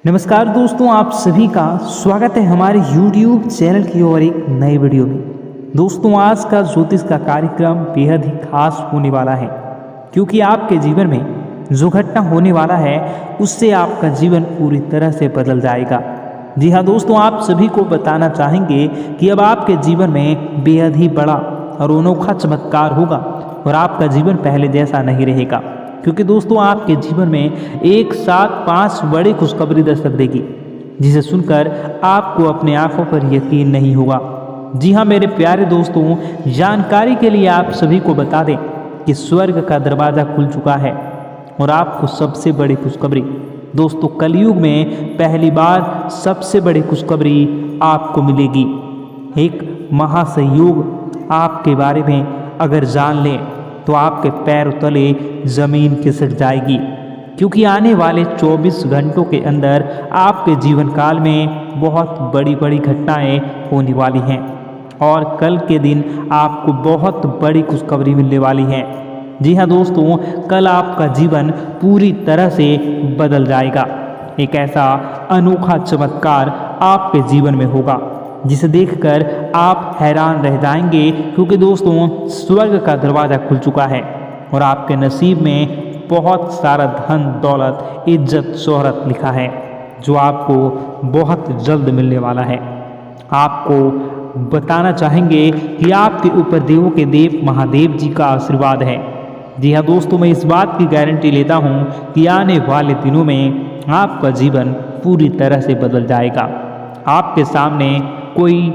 नमस्कार दोस्तों, आप सभी का स्वागत है हमारे YouTube चैनल की ओर एक नए वीडियो में। दोस्तों, आज का ज्योतिष का कार्यक्रम बेहद ही खास होने वाला है, क्योंकि आपके जीवन में जो घटना होने वाला है उससे आपका जीवन पूरी तरह से बदल जाएगा। जी हाँ दोस्तों, आप सभी को बताना चाहेंगे कि अब आपके जीवन में बेहद ही बड़ा और अनोखा चमत्कार होगा और आपका जीवन पहले जैसा नहीं रहेगा, क्योंकि दोस्तों आपके जीवन में एक साथ 5 बड़ी खुशखबरी दस्तक देगी, जिसे सुनकर आपको अपने आंखों पर यकीन नहीं होगा। जी हाँ मेरे प्यारे दोस्तों, जानकारी के लिए आप सभी को बता दें कि स्वर्ग का दरवाज़ा खुल चुका है और आपको सबसे बड़ी खुशखबरी दोस्तों, कलयुग में पहली बार सबसे बड़ी खुशखबरी आपको मिलेगी। एक महासंयोग आपके बारे में अगर जान लें तो आपके पैर तले ज़मीन खिसक जाएगी, क्योंकि आने वाले 24 घंटों के अंदर आपके जीवन काल में बहुत बड़ी बड़ी घटनाएं होने वाली हैं और कल के दिन आपको बहुत बड़ी खुशखबरी मिलने वाली है। जी हाँ दोस्तों, कल आपका जीवन पूरी तरह से बदल जाएगा। एक ऐसा अनोखा चमत्कार आपके जीवन में होगा जिसे देखकर आप हैरान रह जाएंगे, क्योंकि दोस्तों स्वर्ग का दरवाज़ा खुल चुका है और आपके नसीब में बहुत सारा धन दौलत इज्जत शोहरत लिखा है, जो आपको बहुत जल्द मिलने वाला है। आपको बताना चाहेंगे कि आपके ऊपर देवों के देव महादेव जी का आशीर्वाद है। जी हाँ दोस्तों, मैं इस बात की गारंटी लेता हूँ कि आने वाले दिनों में आपका जीवन पूरी तरह से बदल जाएगा। आपके सामने कोई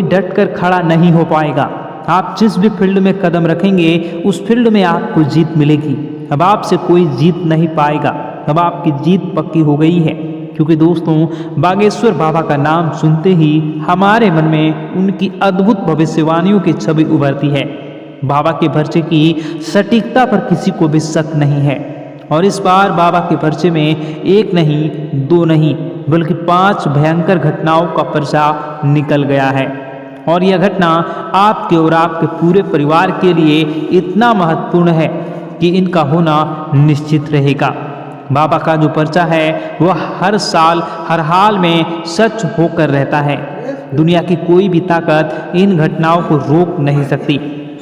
डट कर खड़ा नहीं हो पाएगा। आप जिस भी फील्ड में कदम रखेंगे उस फील्ड में आपको जीत मिलेगी। अब आपसे कोई जीत नहीं पाएगा, अब आपकी जीत पक्की हो गई है, क्योंकि दोस्तों बागेश्वर बाबा का नाम सुनते ही हमारे मन में उनकी अद्भुत भविष्यवाणियों की छवि उभरती है। बाबा के पर्चे की सटीकता पर किसी को भी शक नहीं है और इस बार बाबा के पर्चे में एक नहीं, 2 नहीं, बल्कि 5 भयंकर घटनाओं का पर्चा निकल गया है और यह घटना आपके और आपके पूरे परिवार के लिए इतना महत्वपूर्ण है कि इनका होना निश्चित रहेगा। बाबा का जो पर्चा है वह हर साल हर हाल में सच होकर रहता है। दुनिया की कोई भी ताकत इन घटनाओं को रोक नहीं सकती।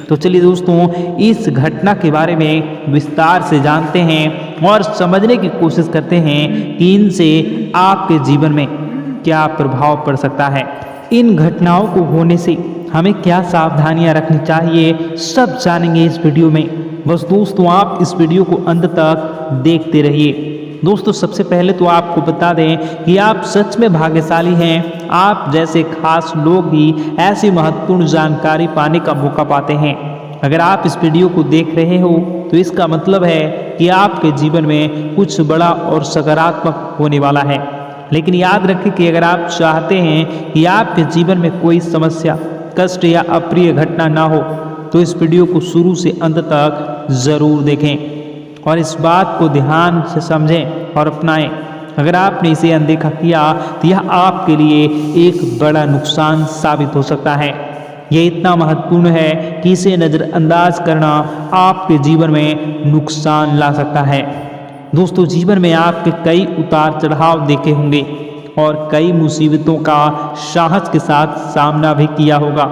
तो चलिए दोस्तों, इस घटना के बारे में विस्तार से जानते हैं और समझने की कोशिश करते हैं कि इनसे आपके जीवन में क्या प्रभाव पड़ सकता है। इन घटनाओं को होने से हमें क्या सावधानियां रखनी चाहिए, सब जानेंगे इस वीडियो में। बस दोस्तों आप इस वीडियो को अंत तक देखते रहिए। दोस्तों सबसे पहले तो आपको बता दें कि आप सच में भाग्यशाली हैं। आप जैसे खास लोग ही ऐसी महत्वपूर्ण जानकारी पाने का मौका पाते हैं। अगर आप इस वीडियो को देख रहे हो तो इसका मतलब है कि आपके जीवन में कुछ बड़ा और सकारात्मक होने वाला है। लेकिन याद रखें कि अगर आप चाहते हैं कि आपके जीवन में कोई समस्या, कष्ट या अप्रिय घटना ना हो तो इस वीडियो को शुरू से अंत तक ज़रूर देखें और इस बात को ध्यान से समझें और अपनाएं। अगर आपने इसे अनदेखा किया तो यह आपके लिए एक बड़ा नुकसान साबित हो सकता है। यह इतना महत्वपूर्ण है कि इसे नज़रअंदाज करना आपके जीवन में नुकसान ला सकता है। दोस्तों जीवन में आपके कई उतार चढ़ाव देखे होंगे और कई मुसीबतों का साहस के साथ सामना भी किया होगा।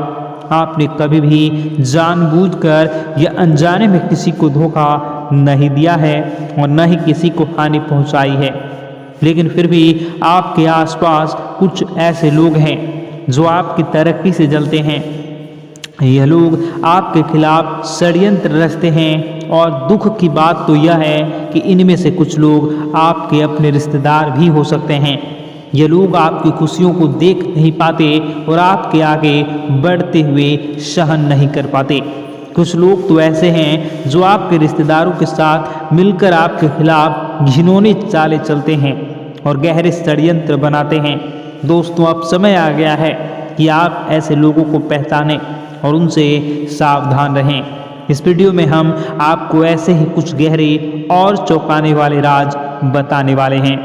आपने कभी भी जानबूझकर या अनजाने में किसी को धोखा नहीं दिया है और न ही किसी को हानि पहुंचाई है, लेकिन फिर भी आपके आसपास कुछ ऐसे लोग हैं जो आपकी तरक्की से जलते हैं। यह लोग आपके खिलाफ षड्यंत्र रचते हैं और दुख की बात तो यह है कि इनमें से कुछ लोग आपके अपने रिश्तेदार भी हो सकते हैं। ये लोग आपकी खुशियों को देख नहीं पाते और आपके आगे बढ़ते हुए सहन नहीं कर पाते। कुछ लोग तो ऐसे हैं जो आपके रिश्तेदारों के साथ मिलकर आपके खिलाफ घिनौनी चालें चलते हैं और गहरे षड्यंत्र बनाते हैं। दोस्तों अब समय आ गया है कि आप ऐसे लोगों को पहचानें और उनसे सावधान रहें। इस वीडियो में हम आपको ऐसे ही कुछ गहरे और चौंकाने वाले राज बताने वाले हैं,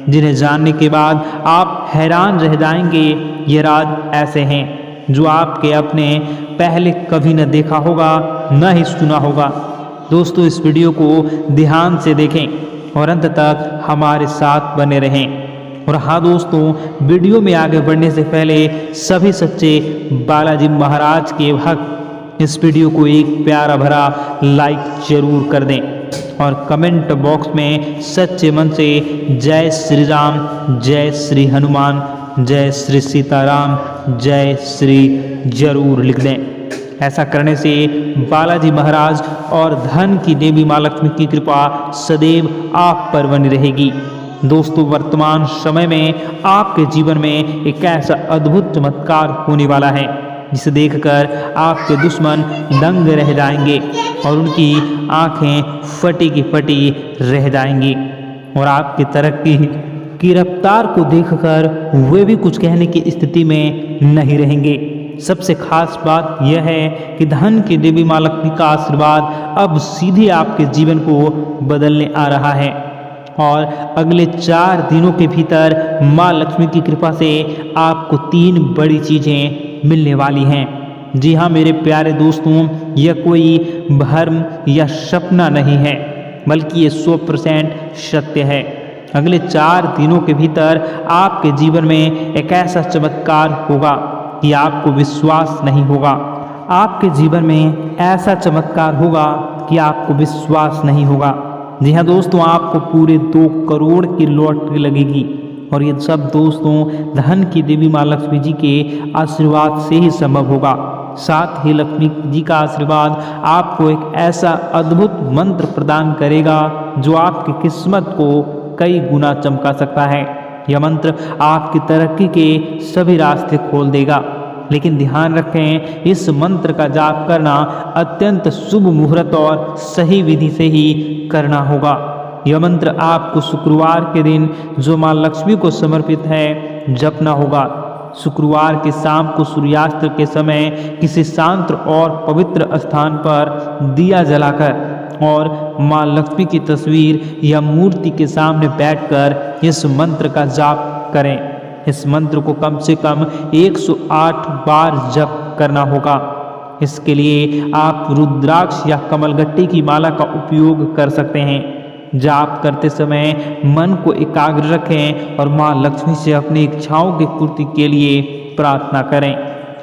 जिन्हें जानने के बाद आप हैरान रह जाएंगे। ये राज ऐसे हैं जो आपके अपने पहले कभी न देखा होगा, न ही सुना होगा। दोस्तों इस वीडियो को ध्यान से देखें और अंत तक हमारे साथ बने रहें। और हाँ दोस्तों, वीडियो में आगे बढ़ने से पहले सभी सच्चे बालाजी महाराज के भक्त इस वीडियो को एक प्यारा भरा लाइक जरूर कर दें और कमेंट बॉक्स में सच्चे मन से जय श्री राम, जय श्री हनुमान, जय श्री सीताराम, जय श्री जरूर लिख दें। ऐसा करने से बालाजी महाराज और धन की देवी माँ लक्ष्मी की कृपा सदैव आप पर बनी रहेगी। दोस्तों, वर्तमान समय में आपके जीवन में एक ऐसा अद्भुत चमत्कार होने वाला है जिसे देखकर आपके दुश्मन दंग रह जाएंगे और उनकी आंखें फटी की फटी रह जाएंगी और आपकी तरक्की की रफ्तार को देखकर वे भी कुछ कहने की स्थिति में नहीं रहेंगे। सबसे खास बात यह है कि धन की देवी माँ लक्ष्मी का आशीर्वाद अब सीधे आपके जीवन को बदलने आ रहा है और अगले 4 दिनों के भीतर माँ लक्ष्मी की कृपा से आपको 3 बड़ी चीज़ें मिलने वाली हैं। जी हाँ मेरे प्यारे दोस्तों, यह कोई भ्रम या सपना नहीं है, बल्कि ये 100% सत्य है। अगले 4 दिनों के भीतर आपके जीवन में एक ऐसा चमत्कार होगा कि आपको विश्वास नहीं होगा। आपके जीवन में ऐसा चमत्कार होगा कि आपको विश्वास नहीं होगा। जी हाँ दोस्तों, आपको पूरे 2 करोड़ की लॉटरी लगेगी और ये सब दोस्तों धन की देवी माँ लक्ष्मी जी के आशीर्वाद से ही संभव होगा। साथ ही लक्ष्मी जी का आशीर्वाद आपको एक ऐसा अद्भुत मंत्र प्रदान करेगा जो आपकी किस्मत को कई गुना चमका सकता है। यह मंत्र आपकी तरक्की के सभी रास्ते खोल देगा, लेकिन ध्यान रखें इस मंत्र का जाप करना अत्यंत शुभ मुहूर्त और सही विधि से ही करना होगा। यह मंत्र आपको शुक्रवार के दिन जो माँ लक्ष्मी को समर्पित है जपना होगा। शुक्रवार की शाम को सूर्यास्त के समय किसी शांत और पवित्र स्थान पर दिया जलाकर और माँ लक्ष्मी की तस्वीर या मूर्ति के सामने बैठकर इस मंत्र का जाप करें। इस मंत्र को कम से कम 108 बार जप करना होगा। इसके लिए आप रुद्राक्ष या कमलगट्टी की माला का उपयोग कर सकते हैं। जाप करते समय मन को एकाग्र रखें और माँ लक्ष्मी से अपनी इच्छाओं की पूर्ति के लिए प्रार्थना करें।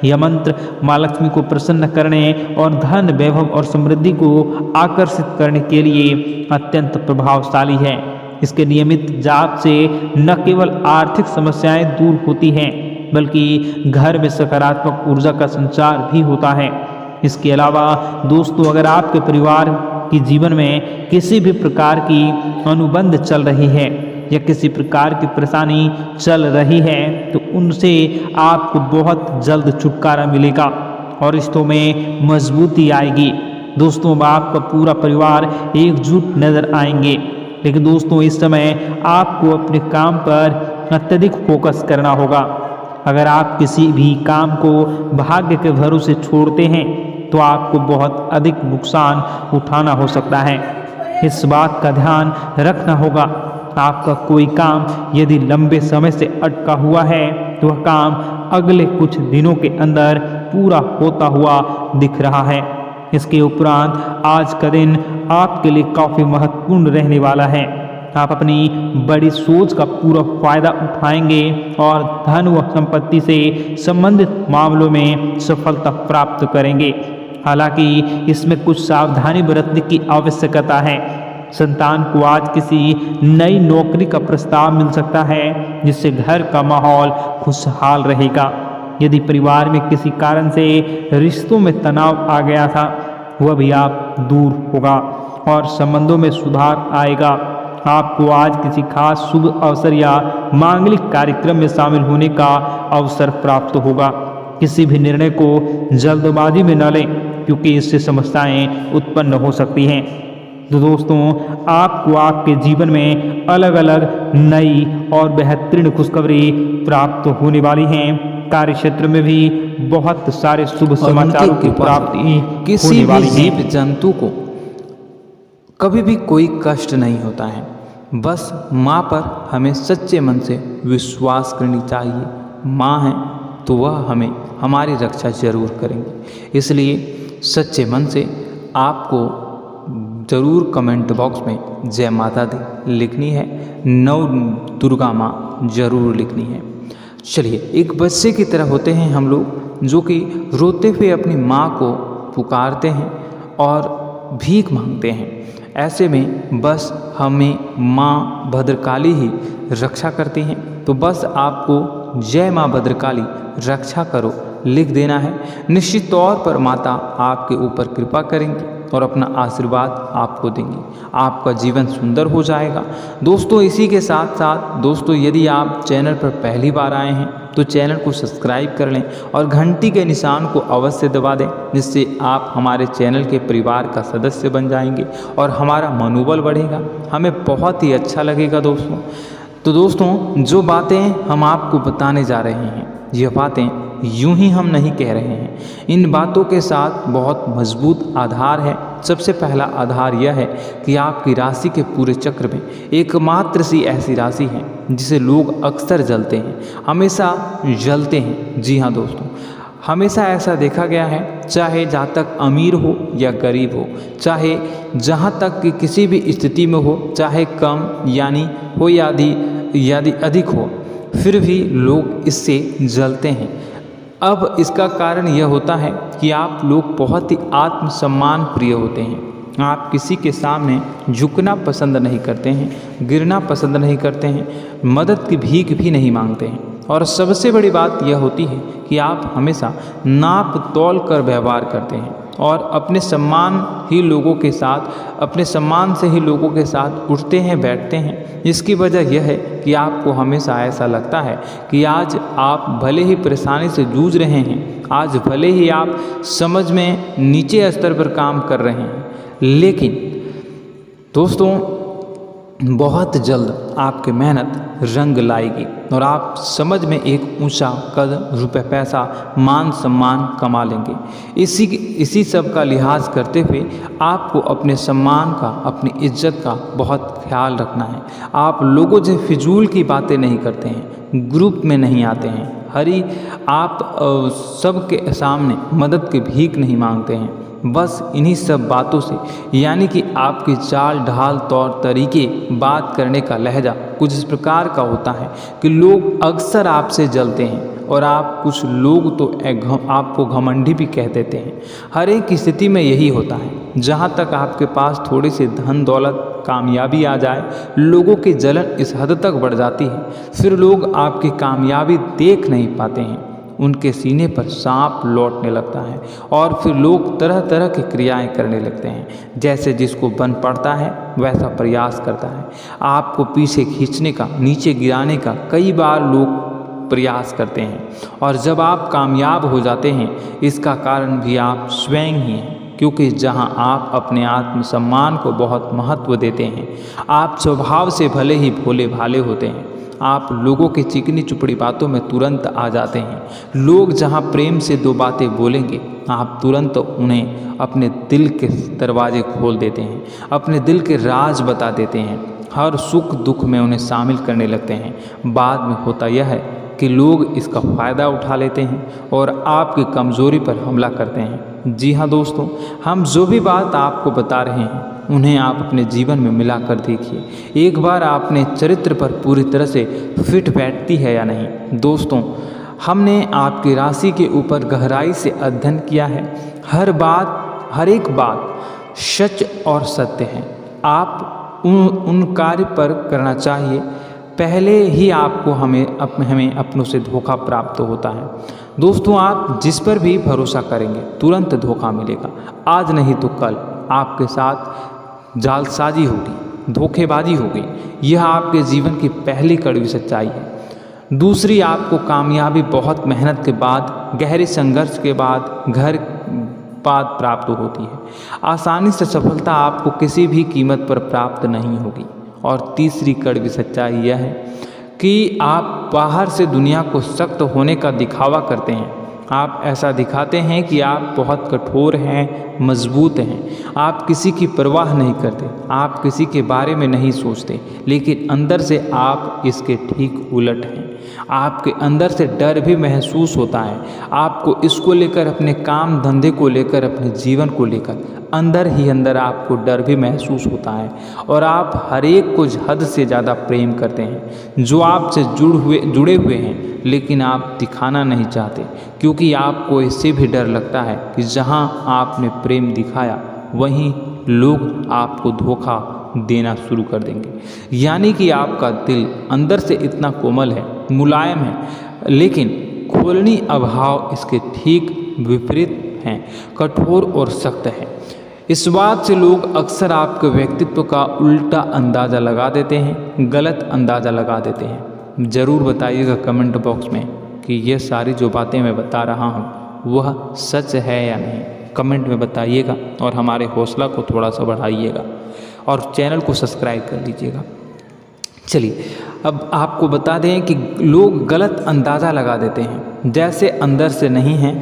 यह मंत्र माँ लक्ष्मी को प्रसन्न करने और धन, वैभव और समृद्धि को आकर्षित करने के लिए अत्यंत प्रभावशाली है। इसके नियमित जाप से न केवल आर्थिक समस्याएं दूर होती हैं, बल्कि घर में सकारात्मक ऊर्जा का संचार भी होता है। इसके अलावा दोस्तों, अगर आपके परिवार के जीवन में किसी भी प्रकार की अनुबंध चल रही है या किसी प्रकार की परेशानी चल रही है तो उनसे आपको बहुत जल्द छुटकारा मिलेगा और रिश्तों में मजबूती आएगी। दोस्तों, आपका पूरा परिवार एकजुट नजर आएंगे। लेकिन दोस्तों, इस समय आपको अपने काम पर अत्यधिक फोकस करना होगा। अगर आप किसी भी काम को भाग्य के भरोसे छोड़ते हैं तो आपको बहुत अधिक नुकसान उठाना हो सकता है। इस बात का ध्यान रखना होगा। आपका कोई काम यदि लंबे समय से अटका हुआ है तो वह काम अगले कुछ दिनों के अंदर पूरा होता हुआ दिख रहा है। इसके उपरांत आज का दिन आपके लिए काफ़ी महत्वपूर्ण रहने वाला है। आप अपनी बड़ी सोच का पूरा फायदा उठाएंगे और धन व संपत्ति से संबंधित मामलों में सफलता प्राप्त करेंगे। हालांकि इसमें कुछ सावधानी बरतने की आवश्यकता है। संतान को आज किसी नई नौकरी का प्रस्ताव मिल सकता है जिससे घर का माहौल खुशहाल रहेगा। यदि परिवार में किसी कारण से रिश्तों में तनाव आ गया था वह भी आप दूर होगा और संबंधों में सुधार आएगा। आपको आज किसी खास शुभ अवसर या मांगलिक कार्यक्रम में शामिल होने का अवसर प्राप्त होगा। किसी भी निर्णय को जल्दबाजी में न लें क्योंकि इससे समस्याएं उत्पन्न हो सकती हैं। तो दोस्तों, आपको आपके जीवन में अलग अलग नई और बेहतरीन खुशखबरी प्राप्त होने वाली हैं। कार्य क्षेत्र में भी बहुत सारे शुभ समाचारों की प्राप्ति किसी भी जीव जंतु को कभी भी कोई कष्ट नहीं होता है। बस माँ पर हमें सच्चे मन से विश्वास करनी चाहिए। माँ है तो वह हमें हमारी रक्षा जरूर करेंगे। इसलिए सच्चे मन से आपको ज़रूर कमेंट बॉक्स में जय माता दी लिखनी है, नव दुर्गा माँ ज़रूर लिखनी है। चलिए, एक बच्चे की तरह होते हैं हम लोग जो कि रोते हुए अपनी माँ को पुकारते हैं और भीख मांगते हैं। ऐसे में बस हमें माँ भद्रकाली ही रक्षा करती हैं। तो बस आपको जय माँ भद्रकाली रक्षा करो लिख देना है। निश्चित तौर पर माता आपके ऊपर कृपा करेंगी और अपना आशीर्वाद आपको देंगी। आपका जीवन सुंदर हो जाएगा। दोस्तों, इसी के साथ साथ दोस्तों, यदि आप चैनल पर पहली बार आए हैं तो चैनल को सब्सक्राइब कर लें और घंटी के निशान को अवश्य दबा दें, जिससे आप हमारे चैनल के परिवार का सदस्य बन जाएंगे और हमारा मनोबल बढ़ेगा। हमें बहुत ही अच्छा लगेगा दोस्तों। तो दोस्तों, जो बातें हम आपको बताने जा रहे हैं, यह बातें यूं ही हम नहीं कह रहे हैं। इन बातों के साथ बहुत मजबूत आधार है। सबसे पहला आधार यह है कि आपकी राशि के पूरे चक्र में एकमात्र सी ऐसी राशि है जिसे लोग अक्सर जलते हैं, हमेशा जलते हैं। जी हाँ दोस्तों, हमेशा ऐसा देखा गया है, चाहे जातक अमीर हो या गरीब हो, चाहे जहाँ तक कि किसी भी स्थिति में हो, चाहे कम यानी हो या अधिक हो, फिर भी लोग इससे जलते हैं। अब इसका कारण यह होता है कि आप लोग बहुत ही आत्मसम्मान प्रिय होते हैं। आप किसी के सामने झुकना पसंद नहीं करते हैं, गिरना पसंद नहीं करते हैं, मदद की भीख भी नहीं मांगते हैं। और सबसे बड़ी बात यह होती है कि आप हमेशा नाप तौल कर व्यवहार करते हैं और अपने सम्मान से ही लोगों के साथ उठते हैं, बैठते हैं। इसकी वजह यह है कि आपको हमेशा ऐसा लगता है कि आज आप भले ही परेशानी से जूझ रहे हैं, आज भले ही आप समझ में नीचे स्तर पर काम कर रहे हैं, लेकिन दोस्तों बहुत जल्द आपकी मेहनत रंग लाएगी और आप समझ में एक ऊंचा कद, रुपए, पैसा, मान सम्मान कमा लेंगे। इसी सब का लिहाज करते हुए आपको अपने सम्मान का, अपनी इज्जत का बहुत ख्याल रखना है। आप लोगों से फिजूल की बातें नहीं करते हैं, ग्रुप में नहीं आते हैं, आप सबके सामने मदद की भीख नहीं मांगते हैं। बस इन्हीं सब बातों से, यानी कि आपकी चाल ढाल, तौर तरीके, बात करने का लहजा कुछ इस प्रकार का होता है कि लोग अक्सर आपसे जलते हैं और कुछ लोग तो आपको घमंडी भी कह देते हैं। हर एक स्थिति में यही होता है। जहाँ तक आपके पास थोड़ी सी धन दौलत, कामयाबी आ जाए, लोगों की जलन इस हद तक बढ़ जाती है, फिर लोग आपकी कामयाबी देख नहीं पाते हैं। उनके सीने पर सांप लौटने लगता है और फिर लोग तरह तरह की क्रियाएं करने लगते हैं। जैसे जिसको बन पड़ता है वैसा प्रयास करता है। आपको पीछे खींचने का, नीचे गिराने का कई बार लोग प्रयास करते हैं और जब आप कामयाब हो जाते हैं, इसका कारण भी आप स्वयं ही हैं। क्योंकि जहां आप अपने आत्मसम्मान को बहुत महत्व देते हैं, आप स्वभाव से भले ही भोले भाले होते हैं, आप लोगों की चिकनी चुपड़ी बातों में तुरंत आ जाते हैं। लोग जहां प्रेम से दो बातें बोलेंगे, आप तुरंत उन्हें अपने दिल के दरवाजे खोल देते हैं, अपने दिल के राज बता देते हैं, हर सुख दुख में उन्हें शामिल करने लगते हैं। बाद में होता यह है कि लोग इसका फ़ायदा उठा लेते हैं और आपकी कमज़ोरी पर हमला करते हैं। जी हाँ दोस्तों, हम जो भी बात आपको बता रहे हैं उन्हें आप अपने जीवन में मिलाकर देखिए। एक बार आपने चरित्र पर पूरी तरह से फिट बैठती है या नहीं। दोस्तों, हमने आपकी राशि के ऊपर गहराई से अध्ययन किया है। हर एक बात सच और सत्य है। आप उन कार्य पर करना चाहिए, पहले ही आपको हमें अपनों से धोखा प्राप्त होता है। दोस्तों, आप जिस पर भी भरोसा करेंगे तुरंत धोखा मिलेगा। आज नहीं तो कल आपके साथ जालसाजी होगी, धोखेबाजी होगी। यह आपके जीवन की पहली कड़वी सच्चाई है। दूसरी, आपको कामयाबी बहुत मेहनत के बाद, गहरे संघर्ष के बाद प्राप्त होती है। आसानी से सफलता आपको किसी भी कीमत पर प्राप्त नहीं होगी। और तीसरी कड़वी सच्चाई यह है कि आप बाहर से दुनिया को सख्त होने का दिखावा करते हैं। आप ऐसा दिखाते हैं कि आप बहुत कठोर हैं, मजबूत हैं। आप किसी की परवाह नहीं करते, आप किसी के बारे में नहीं सोचते, लेकिन अंदर से आप इसके ठीक उलट हैं। आपके अंदर से डर भी महसूस होता है। आपको इसको लेकर, अपने काम धंधे को लेकर, अपने जीवन को लेकर अंदर ही अंदर आपको डर भी महसूस होता है और आप हर एक को हद से ज़्यादा प्रेम करते हैं। जो आपसे जुड़े हुए हैं लेकिन आप दिखाना नहीं चाहते, क्योंकि आपको इससे भी डर लगता है कि जहां आपने प्रेम दिखाया वहीं लोग आपको धोखा देना शुरू कर देंगे। यानी कि आपका दिल अंदर से इतना कोमल है, मुलायम है, लेकिन खोलनी अभाव इसके ठीक विपरीत हैं, कठोर और सख्त है। इस बात से लोग अक्सर आपके व्यक्तित्व का उल्टा अंदाज़ा लगा देते हैं, गलत अंदाज़ा लगा देते हैं। ज़रूर बताइएगा कमेंट बॉक्स में कि ये सारी जो बातें मैं बता रहा हूँ वह सच है या नहीं। कमेंट में बताइएगा और हमारे हौसला को थोड़ा सा बढ़ाइएगा और चैनल को सब्सक्राइब कर लीजिएगा। चलिए अब आपको बता दें कि लोग गलत अंदाज़ा लगा देते हैं। जैसे अंदर से नहीं हैं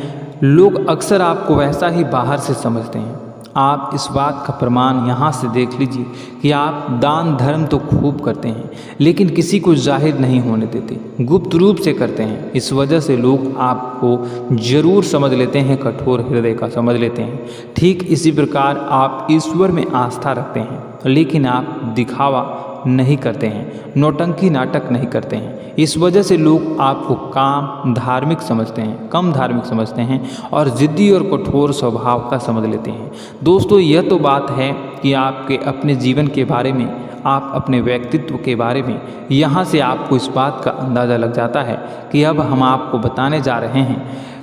लोग अक्सर आपको वैसा ही बाहर से समझते हैं। आप इस बात का प्रमाण यहाँ से देख लीजिए कि आप दान धर्म तो खूब करते हैं लेकिन किसी को जाहिर नहीं होने देते, गुप्त रूप से करते हैं। इस वजह से लोग आपको ज़रूर समझ लेते हैं, कठोर हृदय का समझ लेते हैं। ठीक इसी प्रकार आप ईश्वर में आस्था रखते हैं लेकिन आप दिखावा नहीं करते हैं, नौटंकी नाटक नहीं करते हैं। इस वजह से लोग आपको कम धार्मिक समझते हैं और ज़िद्दी और कठोर स्वभाव का समझ लेते हैं। दोस्तों यह तो बात है कि आपके अपने जीवन के बारे में, आप अपने व्यक्तित्व के बारे में, यहाँ से आपको इस बात का अंदाज़ा लग जाता है कि अब हम आपको बताने जा रहे हैं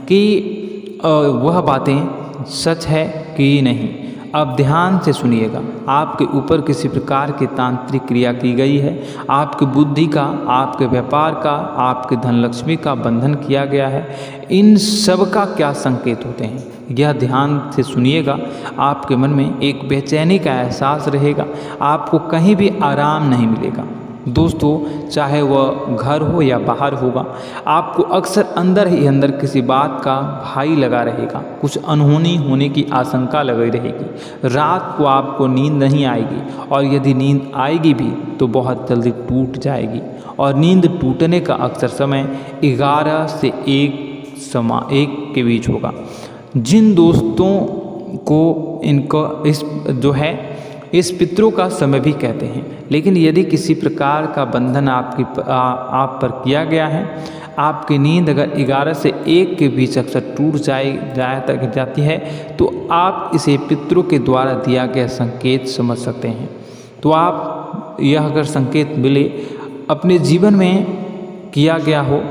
कि वह बातें सच है कि नहीं। अब ध्यान से सुनिएगा। आपके ऊपर किसी प्रकार की तांत्रिक क्रिया की गई है, आपकी बुद्धि का, आपके व्यापार का, आपके धनलक्ष्मी का बंधन किया गया है। इन सब का क्या संकेत होते हैं यह ध्यान से सुनिएगा। आपके मन में एक बेचैनी का एहसास रहेगा, आपको कहीं भी आराम नहीं मिलेगा। दोस्तों चाहे वह घर हो या बाहर होगा, आपको अक्सर अंदर ही अंदर किसी बात का भय लगा रहेगा, कुछ अनहोनी होने की आशंका लगी रहेगी। रात को आपको नींद नहीं आएगी और यदि नींद आएगी भी तो बहुत जल्दी टूट जाएगी और नींद टूटने का अक्सर समय 11 से 1 के बीच होगा। जिन दोस्तों को इस पितरों का समय भी कहते हैं। लेकिन यदि किसी प्रकार का बंधन आप पर किया गया है, आपकी नींद अगर 11 से 1 के बीच अक्सर टूट जाती है तो आप इसे पितरों के द्वारा दिया गया संकेत समझ सकते हैं। तो आप यह अगर संकेत मिले अपने जीवन में किया गया हो,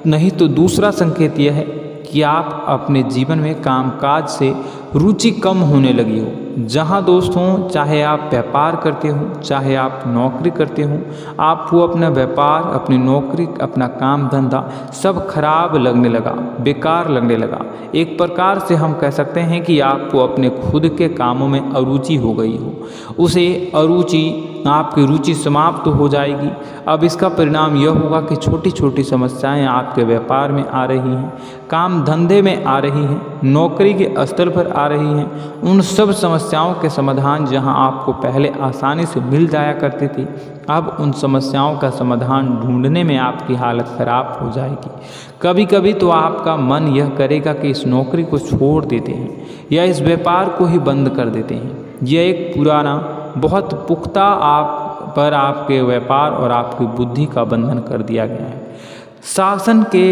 नहीं तो दूसरा संकेत यह है कि आप अपने जीवन में कामकाज से रुचि कम होने लगी हो। जहाँ दोस्तों चाहे आप व्यापार करते हो, चाहे आप नौकरी करते हो, आपको अपना व्यापार, अपनी नौकरी, अपना काम धंधा सब खराब लगने लगा, बेकार लगने लगा। एक प्रकार से हम कह सकते हैं कि आपको अपने खुद के कामों में अरुचि हो गई हो। उसे आपकी रुचि समाप्त हो जाएगी। अब इसका परिणाम यह होगा कि छोटी छोटी समस्याएं आपके व्यापार में आ रही हैं, काम धंधे में आ रही हैं, नौकरी के स्तर पर आ रही हैं। उन सब समस्याओं के समाधान जहां आपको पहले आसानी से मिल जाया करती थी, अब उन समस्याओं का समाधान ढूंढने में आपकी हालत खराब हो जाएगी। कभी कभी तो आपका मन यह करेगा कि इस नौकरी को छोड़ देते हैं या इस व्यापार को ही बंद कर देते हैं। यह एक पुराना बहुत पुख्ता आपके व्यापार और आपकी बुद्धि का बंधन कर दिया गया है। शासन के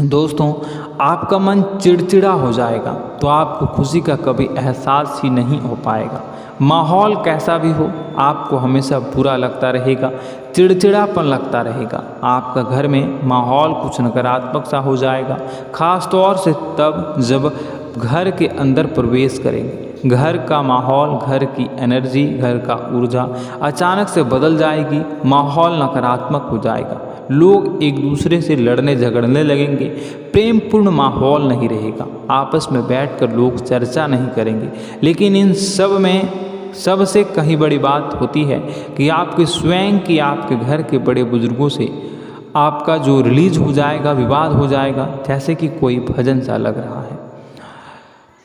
दोस्तों आपका मन चिड़चिड़ा हो जाएगा तो आपको खुशी का कभी एहसास ही नहीं हो पाएगा। माहौल कैसा भी हो आपको हमेशा बुरा लगता रहेगा, चिड़चिड़ापन लगता रहेगा। आपका घर में माहौल कुछ नकारात्मक सा हो जाएगा, ख़ास तौर से तब जब घर के अंदर प्रवेश करेंगे। घर का माहौल, घर की एनर्जी, घर का ऊर्जा अचानक से बदल जाएगी, माहौल नकारात्मक हो जाएगा। लोग एक दूसरे से लड़ने झगड़ने लगेंगे, प्रेमपूर्ण माहौल नहीं रहेगा, आपस में बैठकर लोग चर्चा नहीं करेंगे। लेकिन इन सब में सबसे कहीं बड़ी बात होती है कि आपके स्वयं की, आपके घर के बड़े बुजुर्गों से आपका जो रिलीज हो जाएगा, विवाद हो जाएगा, जैसे कि कोई भजन सा लग रहा है।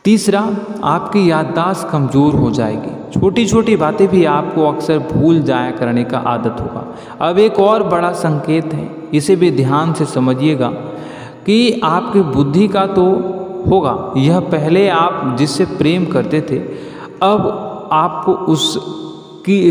तीसरा, आपकी याददाश्त कमज़ोर हो जाएगी, छोटी छोटी बातें भी आपको अक्सर भूल जाया करने का आदत होगा। अब एक और बड़ा संकेत है, इसे भी ध्यान से समझिएगा कि आपकी बुद्धि का तो होगा यह पहले आप जिससे प्रेम करते थे अब आपको उसकी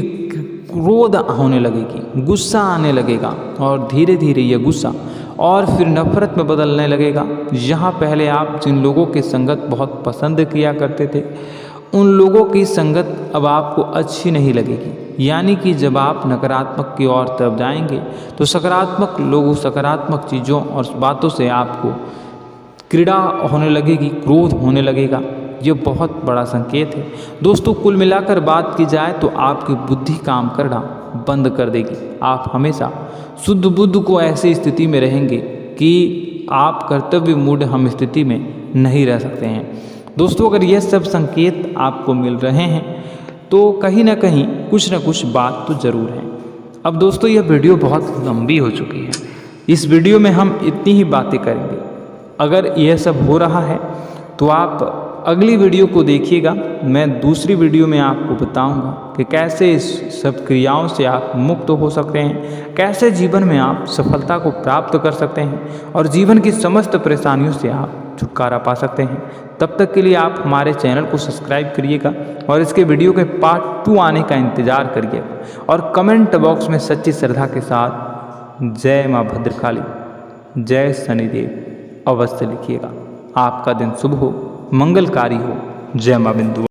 क्रोध होने लगेगी, गुस्सा आने लगेगा और धीरे धीरे यह गुस्सा और फिर नफरत में बदलने लगेगा। यहाँ पहले आप जिन लोगों की संगत बहुत पसंद किया करते थे उन लोगों की संगत अब आपको अच्छी नहीं लगेगी। यानी कि जब आप नकारात्मक की ओर तरफ जाएंगे तो सकारात्मक लोगों, सकारात्मक चीज़ों और बातों से आपको क्रीड़ा होने लगेगी, क्रोध होने लगेगा। ये बहुत बड़ा संकेत है दोस्तों। कुल मिलाकर बात की जाए तो आपकी बुद्धि काम करना बंद कर देगी। आप हमेशा शुद्ध बुद्ध को ऐसी स्थिति में रहेंगे कि आप कर्तव्य मूड हम स्थिति में नहीं रह सकते हैं। दोस्तों अगर यह सब संकेत आपको मिल रहे हैं तो कहीं ना कहीं कुछ ना कुछ बात तो ज़रूर है। अब दोस्तों यह वीडियो बहुत लंबी हो चुकी है, इस वीडियो में हम इतनी ही बातें करेंगे। अगर यह सब हो रहा है तो आप अगली वीडियो को देखिएगा। मैं दूसरी वीडियो में आपको बताऊंगा कि कैसे इस सब क्रियाओं से आप मुक्त हो सकते हैं, कैसे जीवन में आप सफलता को प्राप्त कर सकते हैं और जीवन की समस्त परेशानियों से आप छुटकारा पा सकते हैं। तब तक के लिए आप हमारे चैनल को सब्सक्राइब करिएगा और इसके वीडियो के पार्ट 2 आने का इंतज़ार करिएगा और कमेंट बॉक्स में सच्ची श्रद्धा के साथ जय माँ भद्रकाली, जय शनिदेव अवश्य लिखिएगा। आपका दिन शुभ हो, मंगलकारी हो। जय माँ बिंदु।